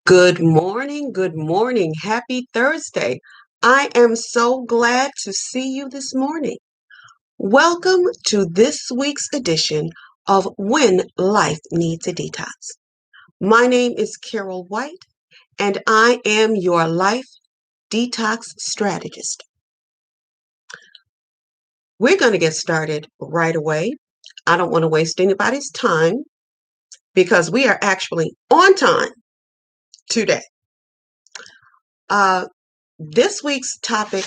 Good morning. Good morning. Happy Thursday. I am so glad to see you this morning. Welcome to this week's edition of When Life Needs a Detox. My name is Carol White, and I am your life detox strategist. We're going to get started right away. I don't want to waste anybody's time because we are actually on time today. This week's topic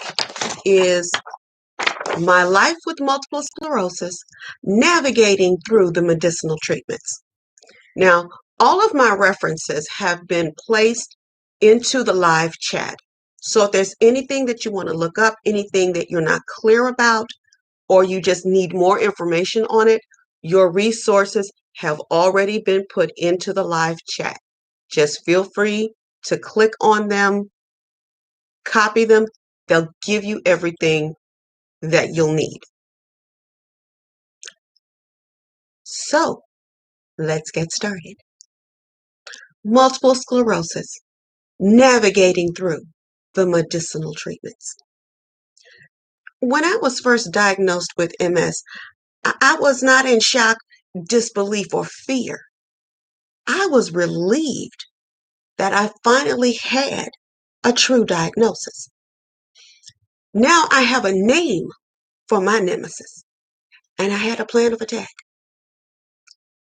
is my life with multiple sclerosis, navigating through the medicinal treatments. Now, all of my references have been placed into the live chat. So if there's anything that you want to look up, anything that you're not clear about, or you just need more information on it, your resources have already been put into the live chat. Just feel free to click on them, copy them. They'll give you everything that you'll need. So let's get started. Multiple sclerosis, navigating through the medicinal treatments. When I was first diagnosed with MS, I was not in shock, disbelief, or fear. I was relieved that I finally had a true diagnosis. Now I have a name for my nemesis, and I had a plan of attack.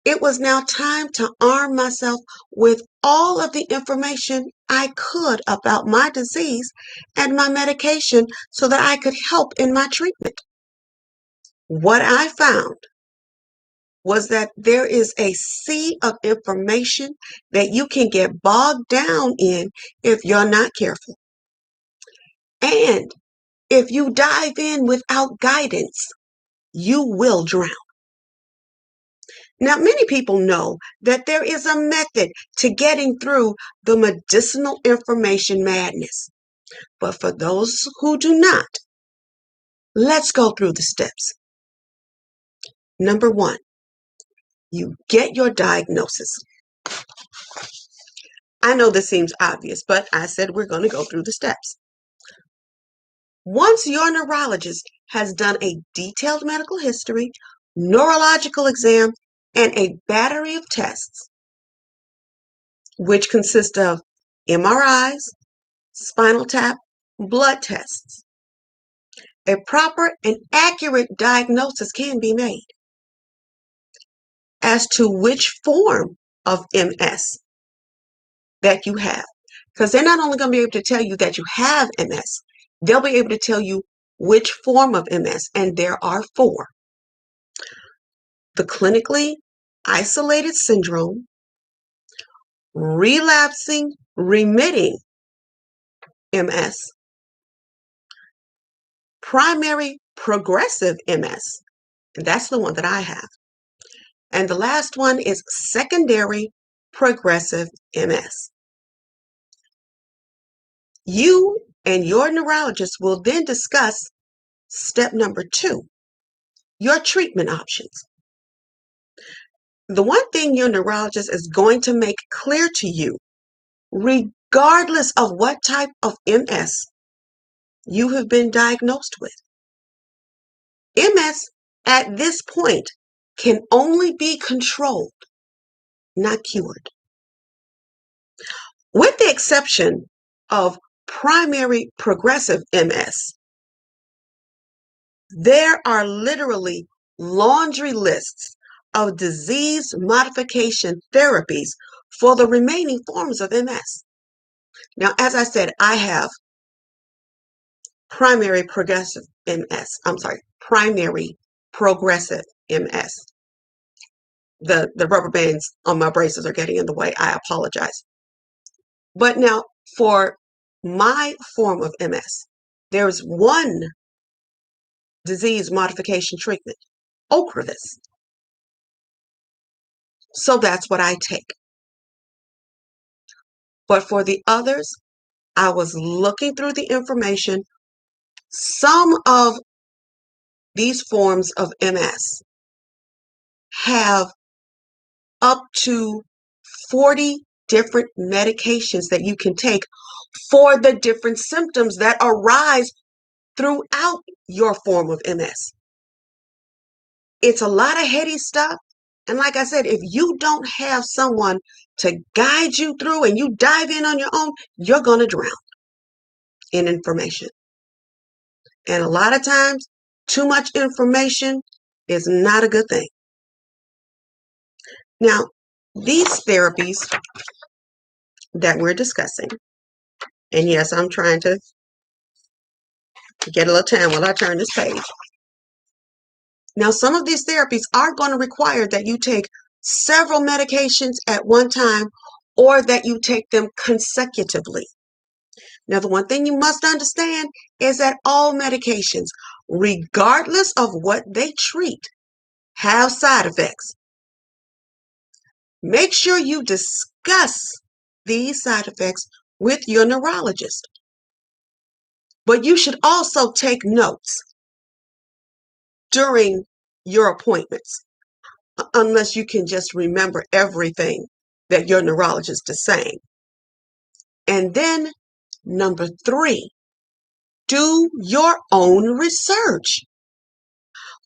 It was now time to arm myself with all of the information I could about my disease and my medication so that I could help in my treatment. What I found was that there is a sea of information that you can get bogged down in if you're not careful. And if you dive in without guidance, you will drown. Now, many people know that there is a method to getting through the medicinal information madness. But for those who do not, let's go through the steps. Number one, you get your diagnosis. I know this seems obvious, but I said we're going to go through the steps. Once your neurologist has done a detailed medical history, neurological exam, and a battery of tests, which consist of MRIs, spinal tap, blood tests, a proper and accurate diagnosis can be made as to which form of MS that you have. Because they're not only going to be able to tell you that you have MS, they'll be able to tell you which form of MS, and there are four. The clinically isolated syndrome, relapsing remitting MS, primary progressive MS, and that's the one that I have. And the last one is secondary progressive MS. You and your neurologist will then discuss step number 2, your treatment options. The one thing your neurologist is going to make clear to you, regardless of what type of MS you have been diagnosed with, MS at this point can only be controlled, not cured. With the exception of primary progressive MS, there are literally laundry lists of disease modification therapies for the remaining forms of MS. Now, as I said, I have primary progressive MS. Primary progressive MS. The rubber bands on my braces are getting in the way. I apologize. But now, for my form of MS, there's one disease modification treatment, Ocrevus. So that's what I take. But for the others, I was looking through the information. Some of these forms of MS have up to 40 different medications that you can take for the different symptoms that arise throughout your form of MS. It's a lot of heady stuff. And like I said, if you don't have someone to guide you through and you dive in on your own, you're going to drown in information. And a lot of times, too much information is not a good thing. Now, these therapies that we're discussing, and yes, I'm trying to get a little time while I turn this page. Now, some of these therapies are going to require that you take several medications at one time or that you take them consecutively. Now, the one thing you must understand is that all medications, regardless of what they treat, have side effects. Make sure you discuss these side effects with your neurologist. But you should also take notes during your appointments, unless you can just remember everything that your neurologist is saying. And then, number 3, do your own research.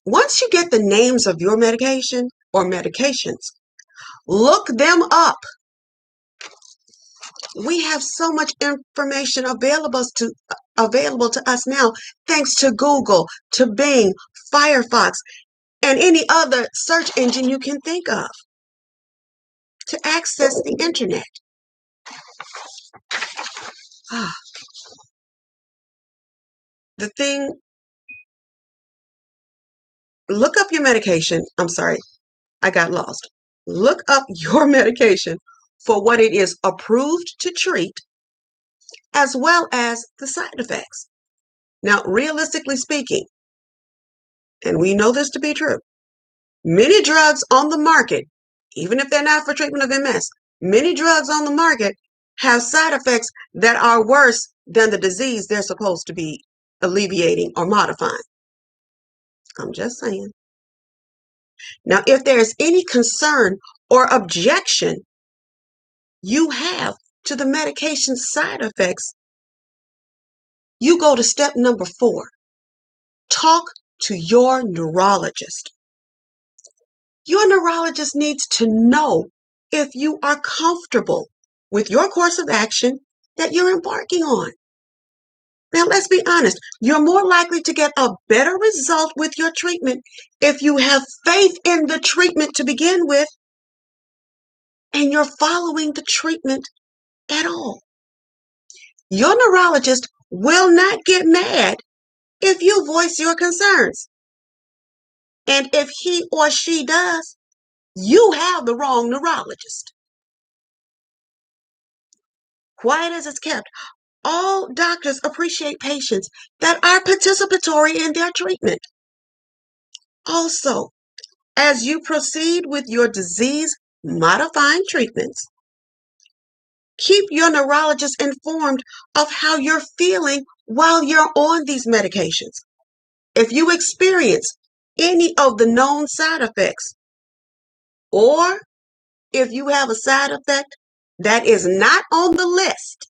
Once you get the names of your medication or medications, look them up. We have so much information available to us now, thanks to Google, to Bing, Firefox, and any other search engine you can think of to access the internet. The thing, look up your medication. I'm sorry, I got lost. Look up your medication for what it is approved to treat, as well as the side effects. Now, realistically speaking, and we know this to be true, many drugs on the market, even if they're not for treatment of MS, many drugs on the market have side effects that are worse than the disease they're supposed to be alleviating or modifying. I'm just saying. Now, if there is any concern or objection you have to the medication's side effects, you go to step number 4. Talk to your neurologist. Your neurologist needs to know if you are comfortable with your course of action that you're embarking on. Now, let's be honest. You're more likely to get a better result with your treatment if you have faith in the treatment to begin with and you're following the treatment at all. Your neurologist will not get mad if you voice your concerns. And if he or she does, you have the wrong neurologist. Quiet as it's kept, all doctors appreciate patients that are participatory in their treatment. Also, as you proceed with your disease-modifying treatments, keep your neurologist informed of how you're feeling while you're on these medications. If you experience any of the known side effects, or if you have a side effect that is not on the list,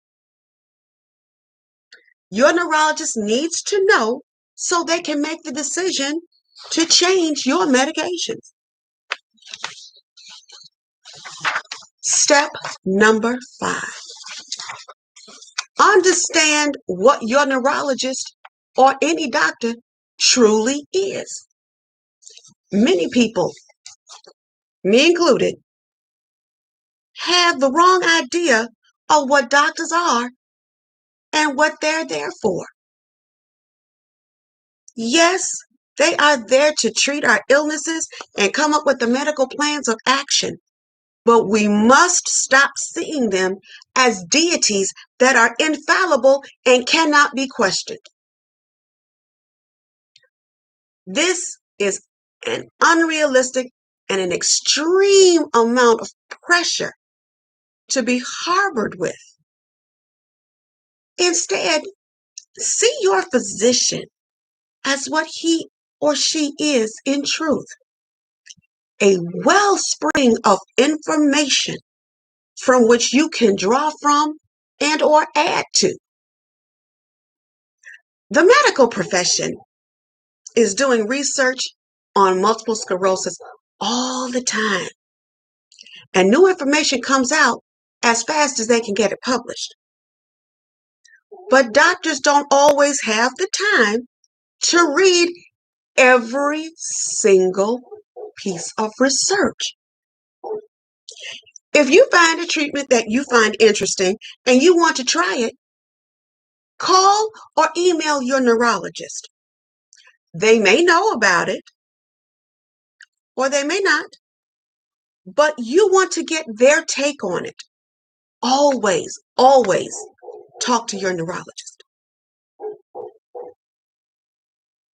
your neurologist needs to know so they can make the decision to change your medications. Step number 5. Understand what your neurologist or any doctor truly is. Many people, me included, have the wrong idea of what doctors are and what they're there for. Yes, they are there to treat our illnesses and come up with the medical plans of action, but we must stop seeing them as deities that are infallible and cannot be questioned. This is an unrealistic and an extreme amount of pressure to be harbored with. Instead, see your physician as what he or she is in truth, a wellspring of information from which you can draw from and or add to. The medical profession is doing research on multiple sclerosis all the time, and new information comes out as fast as they can get it published. But doctors don't always have the time to read every single piece of research. If you find a treatment that you find interesting and you want to try it, call or email your neurologist. They may know about it or they may not, but you want to get their take on it. Always, always talk to your neurologist.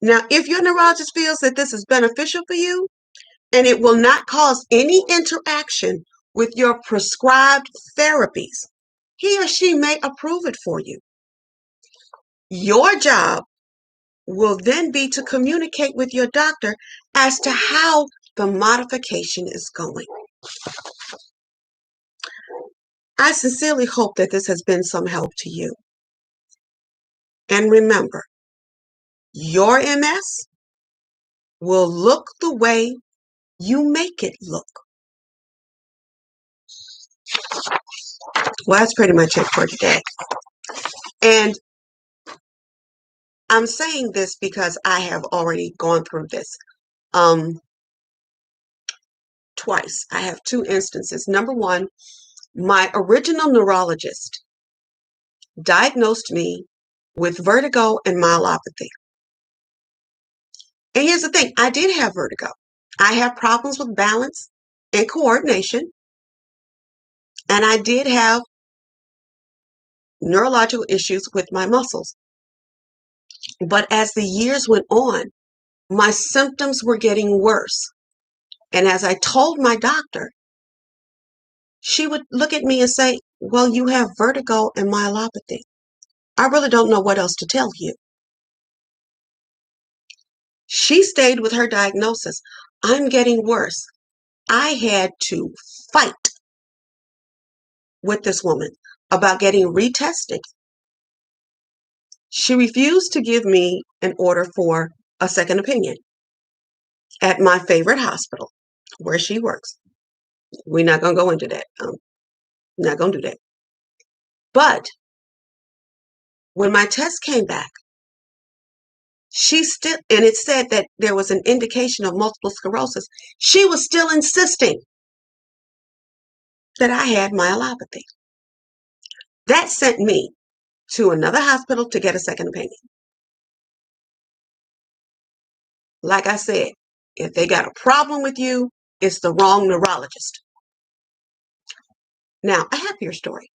Now, if your neurologist feels that this is beneficial for you and it will not cause any interaction with your prescribed therapies, he or she may approve it for you. Your job will then be to communicate with your doctor as to how the modification is going. I sincerely hope that this has been some help to you. And remember, your MS will look the way you make it look. Well, that's pretty much it for today. And I'm saying this because I have already gone through this twice. I have two instances. Number one, my original neurologist diagnosed me with vertigo and myelopathy. And here's the thing, I did have vertigo. I have problems with balance and coordination. And I did have neurological issues with my muscles. But as the years went on, my symptoms were getting worse. And as I told my doctor, she would look at me and say, well, you have vertigo and myelopathy. I really don't know what else to tell you. She stayed with her diagnosis. I'm getting worse. I had to fight with this woman about getting retested. She refused to give me an order for a second opinion at my favorite hospital where she works. We're not going to go into that. Not going to do that. But when my test came back, she still, and it said that there was an indication of multiple sclerosis, she was still insisting that I had myelopathy. That sent me to another hospital to get a second opinion. Like I said, if they got a problem with you, it's the wrong neurologist. Now, a happier story.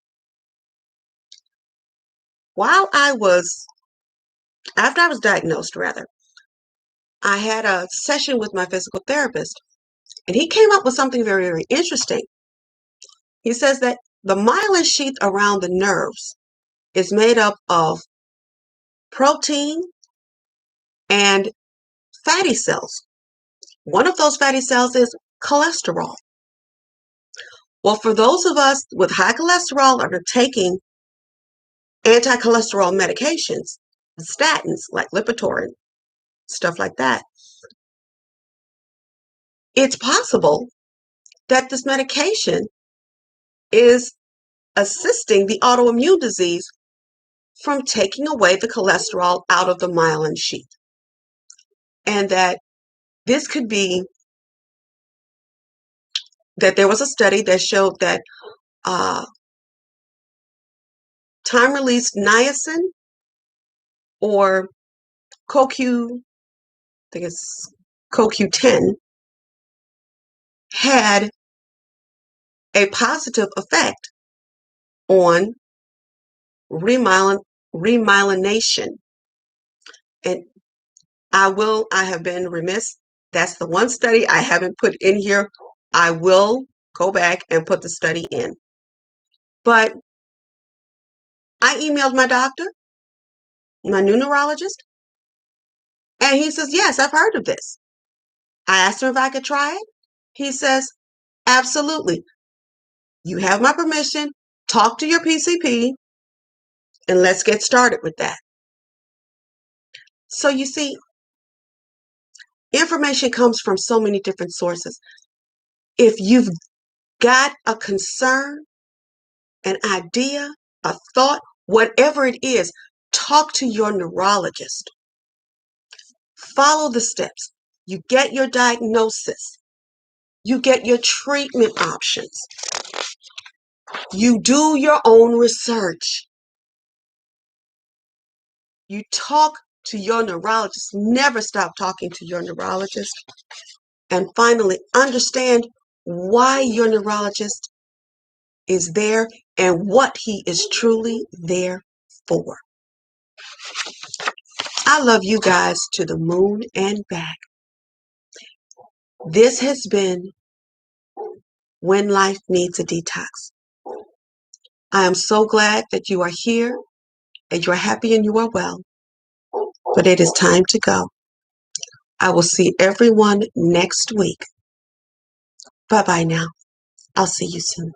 After I was diagnosed, I had a session with my physical therapist, and he came up with something very, very interesting. He says that the myelin sheath around the nerves is made up of protein and fatty cells. One of those fatty cells is cholesterol. Well, for those of us with high cholesterol that are taking anti-cholesterol medications, statins like Lipitor and stuff like that, it's possible that this medication is assisting the autoimmune disease from taking away the cholesterol out of the myelin sheath. And that this could be that there was a study that showed that time-released niacin or I think it's CoQ10, had a positive effect on remyelination. And I have been remiss. That's the one study I haven't put in here. I will go back and put the study in. But I emailed my doctor, my new neurologist, and he says, yes, I've heard of this. I asked him if I could try it. He says, absolutely. You have my permission. Talk to your PCP and let's get started with that. So you see, information comes from so many different sources. If you've got a concern, an idea, a thought, whatever it is, talk to your neurologist. Follow the steps. You get your diagnosis. You get your treatment options. You do your own research. You talk to your neurologist. Never stop talking to your neurologist. And finally, understand why your neurologist is there and what he is truly there for. I love you guys to the moon and back. This has been When Life Needs a Detox. I am so glad that you are here and you are happy and you are well. But it is time to go. I will see everyone next week. Bye-bye now. I'll see you soon.